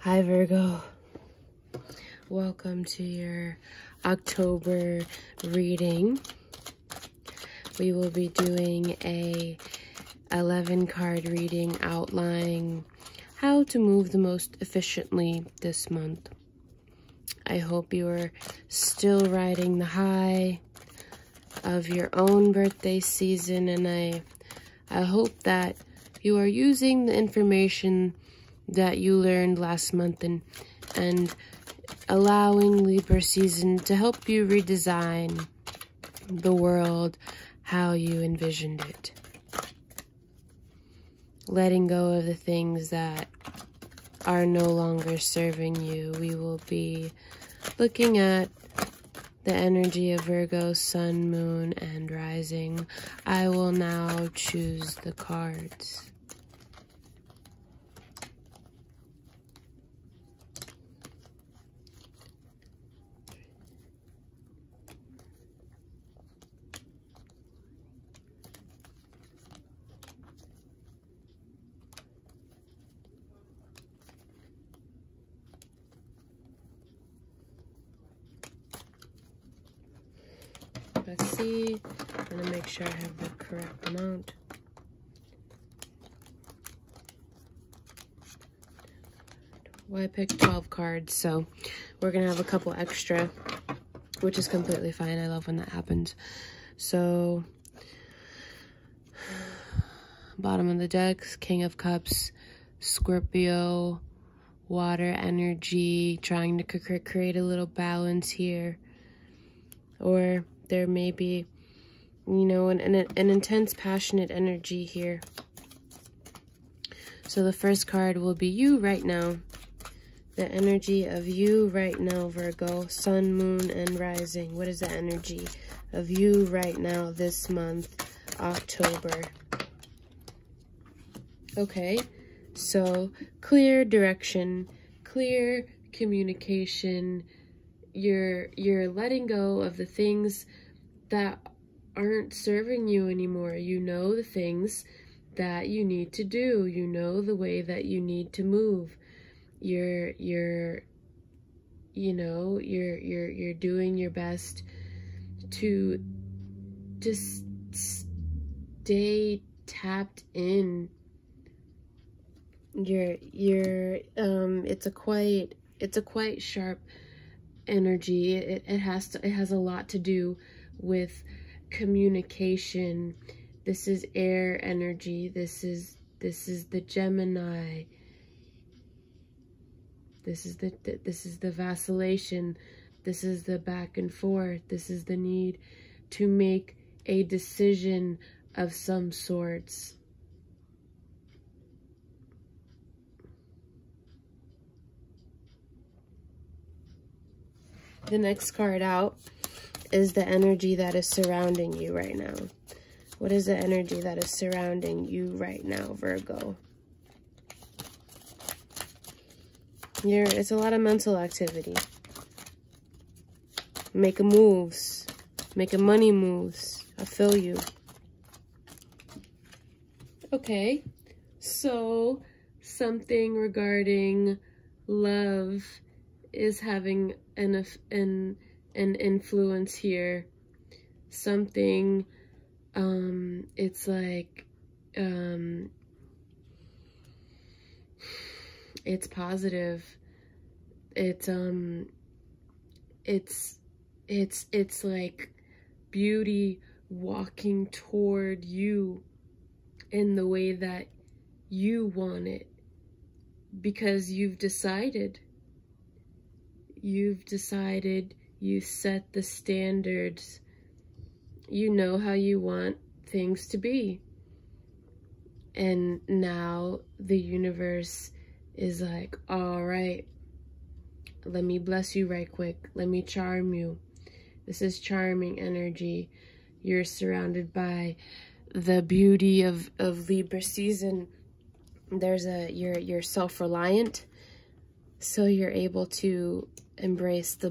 Hi Virgo, welcome to your October reading. We will be doing a 11 card reading outlining how to move the most efficiently this month. I hope you are still riding the high of your own birthday season, and I hope that you are using the information that you learned last month and allowing Libra season to help you redesign the world how you envisioned it. Letting go of the things that are no longer serving you. We will be looking at the energy of Virgo, Sun, Moon, and Rising. I will now choose the cards. Let's see. I'm gonna make sure I have the correct amount. Well, I picked 12 cards, so we're gonna have a couple extra, which is completely fine. I love when that happens. So, bottom of the decks, King of Cups, Scorpio, water energy, trying to create a little balance here. Or there may be, you know, an intense, passionate energy here. So the first card will be you right now. The energy of you right now, Virgo. Sun, Moon, and Rising. What is the energy of you right now this month, October? Okay, so clear direction, clear communication. You're letting go of the things that aren't serving you anymore. You know the things that you need to do. You know the way that you need to move. You're doing your best to just stay tapped in. It's a quite sharp energy. It has a lot to do with communication. This is air energy. This is the Gemini. This is the vacillation. This is the back and forth. This is the need to make a decision of some sorts. The next card out is the energy that is surrounding you right now. What is the energy that is surrounding you right now, Virgo? It's a lot of mental activity. Making moves. Making money moves. I feel you. Okay. So, something regarding love is having an influence here. Something, it's like, it's positive. It's like beauty walking toward you in the way that you want it, because you've decided, you set the standards, you know how you want things to be. And now the universe is like, all right, let me bless you right quick. Let me charm you. This is charming energy. You're surrounded by the beauty of Libra season. You're self-reliant, so you're able to embrace the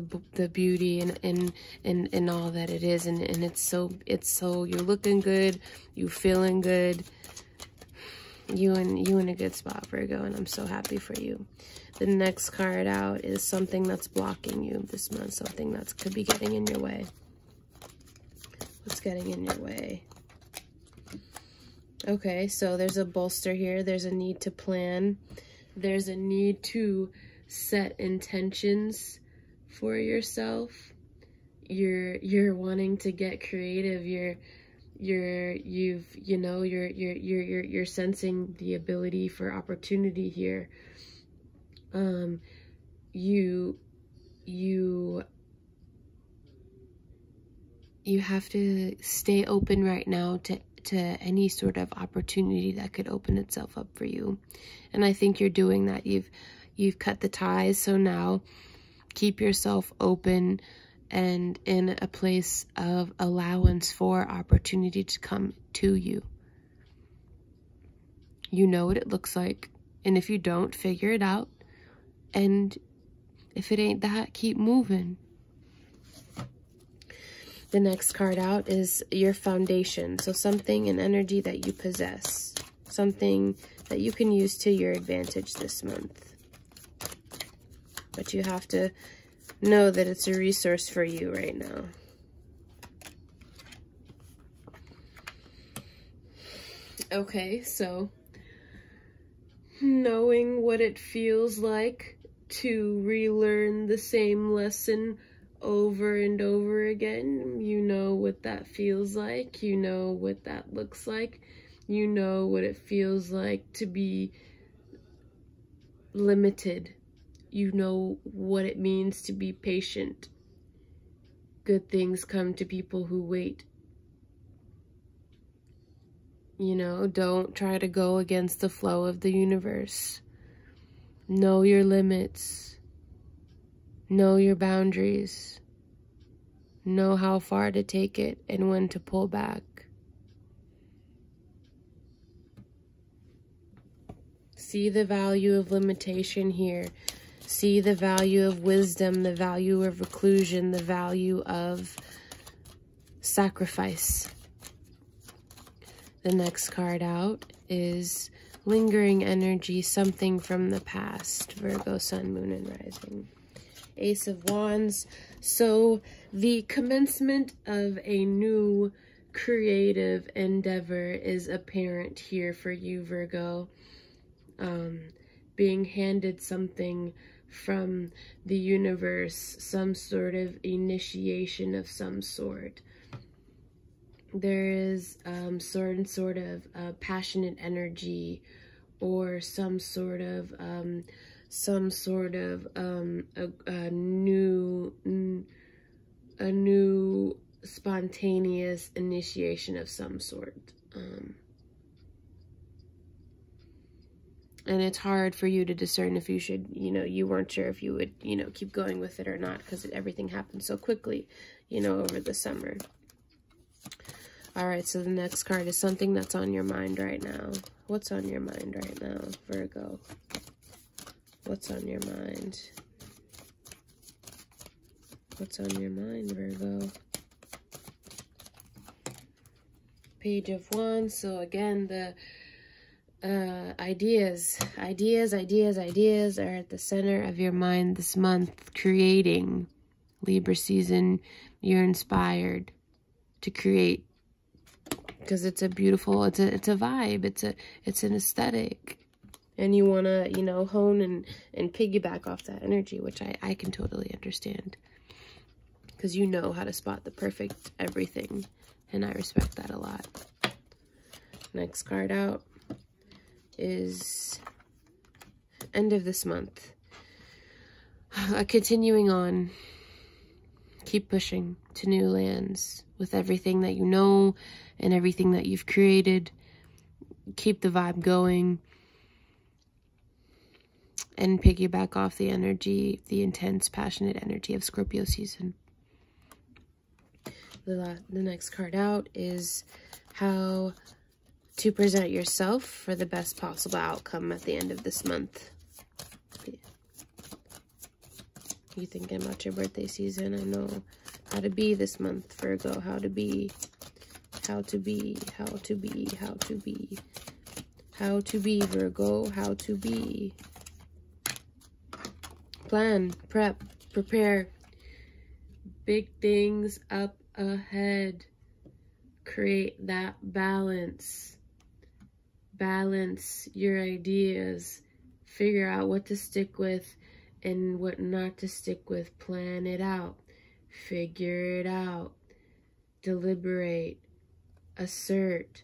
beauty and all that it is, and it's so you're looking good, you feeling good. You in a good spot, Virgo, and I'm so happy for you. The next card out is something that's blocking you this month, something that could be getting in your way. What's getting in your way? Okay, so there's a bolster here. There's a need to plan. There's a need to set intentions for yourself. You're wanting to get creative. You're sensing the ability for opportunity here. You have to stay open right now to any sort of opportunity that could open itself up for you. And I think you're doing that. You've cut the ties, so now keep yourself open and in a place of allowance for opportunity to come to you. You know what it looks like, and if you don't, figure it out. And if it ain't that, keep moving. The next card out is your foundation. So something, an energy that you possess. Something that you can use to your advantage this month. But you have to know that it's a resource for you right now. Okay, so knowing what it feels like to relearn the same lesson over and over again. You know what that feels like. You know what that looks like. You know what it feels like to be limited. You know what it means to be patient. Good things come to people who wait. You know, don't try to go against the flow of the universe. Know your limits. Know your boundaries. Know how far to take it and when to pull back. See the value of limitation here. See the value of wisdom, the value of reclusion, the value of sacrifice. The next card out is lingering energy, something from the past. Virgo, Sun, Moon, and Rising. Ace of Wands. So the commencement of a new creative endeavor is apparent here for you, Virgo. Being handed something from the universe, some sort of initiation of some sort. There is sort of passionate energy, or some sort of a new spontaneous initiation of some sort. And it's hard for you to discern if you should, you weren't sure if you would, keep going with it or not, because everything happened so quickly, over the summer. All right, so the next card is something that's on your mind right now. What's on your mind right now, Virgo? What's on your mind? What's on your mind, Virgo? Page of Wands. So again, the ideas are at the center of your mind this month. Creating. Libra season, you're inspired to create, because it's a beautiful, it's a vibe, it's an aesthetic, and you want to hone and piggyback off that energy, which I can totally understand, because you know how to spot the perfect everything, and I respect that a lot. Next card out is end of this month. Continuing on, keep pushing to new lands with everything that you know and everything that you've created. Keep the vibe going and piggyback off the energy, the intense, passionate energy of Scorpio season. The next card out is how to present yourself for the best possible outcome at the end of this month. You thinking about your birthday season? I know how to be this month, Virgo. How to be. How to be, Virgo. How to be. Plan, prep, prepare. Big things up ahead. Create that balance. Balance your ideas. Figure out what to stick with and what not to stick with. Plan it out. Figure it out. Deliberate. Assert.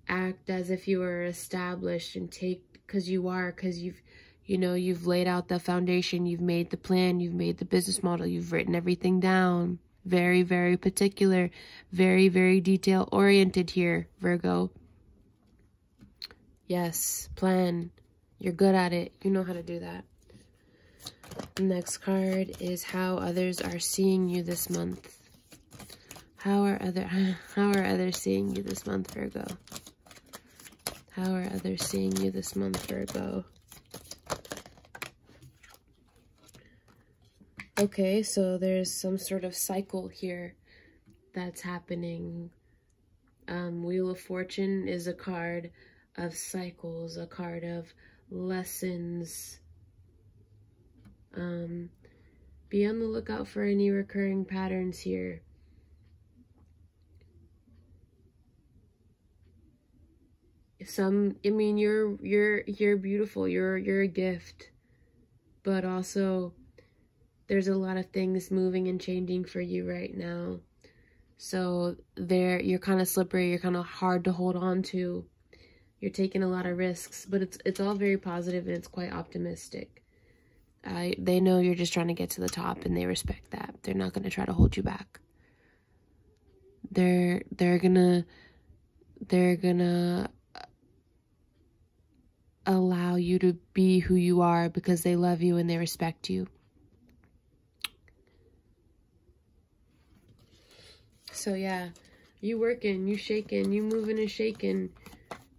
Act as if you are established and take, because you are, because you've laid out the foundation, you've made the plan, you've made the business model, you've written everything down. Very, very particular, very, very detail oriented here, Virgo. Yes, plan. You're good at it. You know how to do that. Next card is how others are seeing you this month. How are others seeing you this month, Virgo? How are others seeing you this month, Virgo? Okay, so there's some sort of cycle here that's happening. Wheel of Fortune is a card of cycles, a card of lessons. Be on the lookout for any recurring patterns here. I mean, you're beautiful. You're a gift, but also there's a lot of things moving and changing for you right now. So you're kind of slippery. You're kind of hard to hold on to. You're taking a lot of risks, but it's all very positive and it's quite optimistic. They know you're just trying to get to the top, and they respect that. They're not going to try to hold you back. They're gonna allow you to be who you are because they love you and they respect you. So yeah, you working, you shaking, you moving and shaking.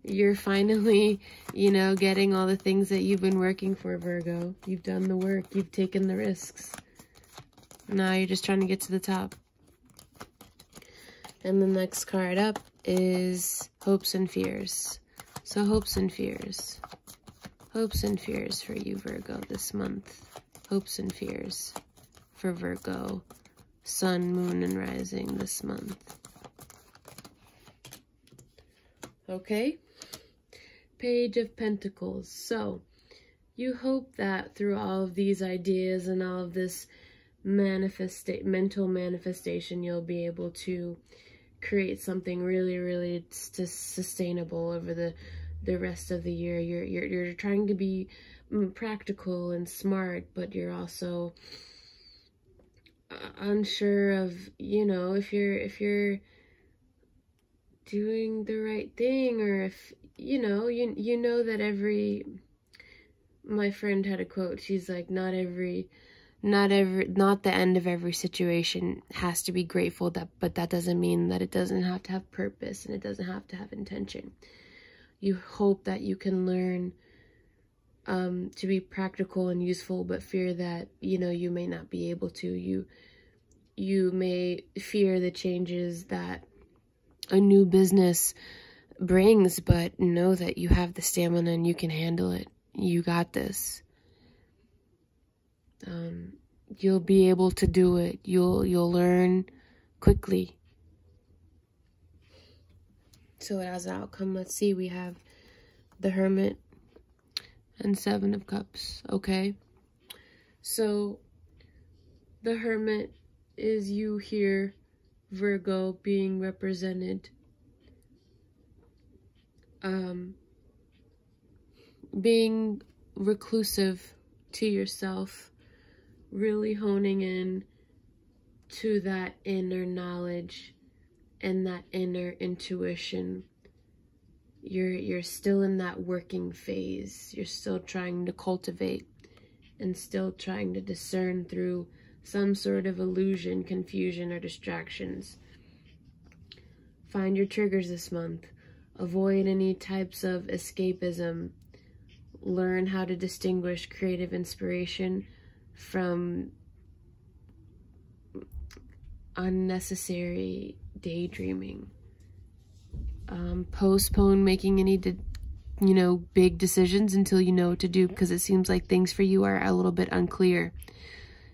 You're finally, getting all the things that you've been working for, Virgo. You've done the work. You've taken the risks. Now you're just trying to get to the top. And the next card up is Hopes and Fears. So hopes and fears. Hopes and fears for you, Virgo, this month. Hopes and fears for Virgo. Sun, moon, and rising this month. Okay. Page of Pentacles. So you hope that through all of these ideas and all of this mental manifestation, you'll be able to create something really, really sustainable over the rest of the year. You're trying to be practical and smart, but you're also unsure of, if you're doing the right thing, or if you know that my friend had a quote. She's like, not the end of every situation has to be grateful, but that doesn't mean that it doesn't have to have purpose and it doesn't have to have intention. You hope that you can learn to be practical and useful, but fear that you may not be able to. You may fear the changes that a new business brings, but know that you have the stamina and you can handle it. You got this. You'll be able to do it. You'll learn quickly. So as an outcome, let's see, we have the Hermit and Seven of Cups. Okay, so the Hermit is you here, Virgo, being represented. Being reclusive to yourself, really honing in to that inner knowledge and that inner intuition. You're still in that working phase. You're still trying to cultivate and still trying to discern through some sort of illusion, confusion, or distractions. Find your triggers this month. Avoid any types of escapism. Learn how to distinguish creative inspiration from unnecessary daydreaming. Postpone making any you know, big decisions until you know what to do, because it seems like things for you are a little bit unclear.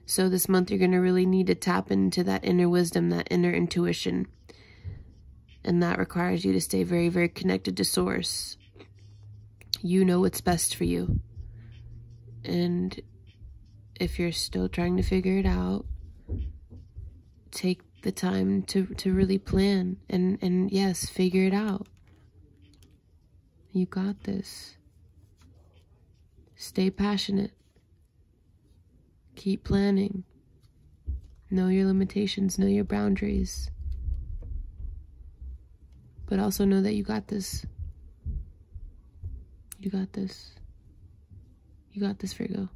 So this month you're going to really need to tap into that inner wisdom, that inner intuition. And that requires you to stay very, very connected to source. You know what's best for you. And if you're still trying to figure it out, take the time to really plan and yes, figure it out. You got this. Stay passionate. Keep planning. Know your limitations, know your boundaries. But also know that you got this. You got this. You got this, Virgo.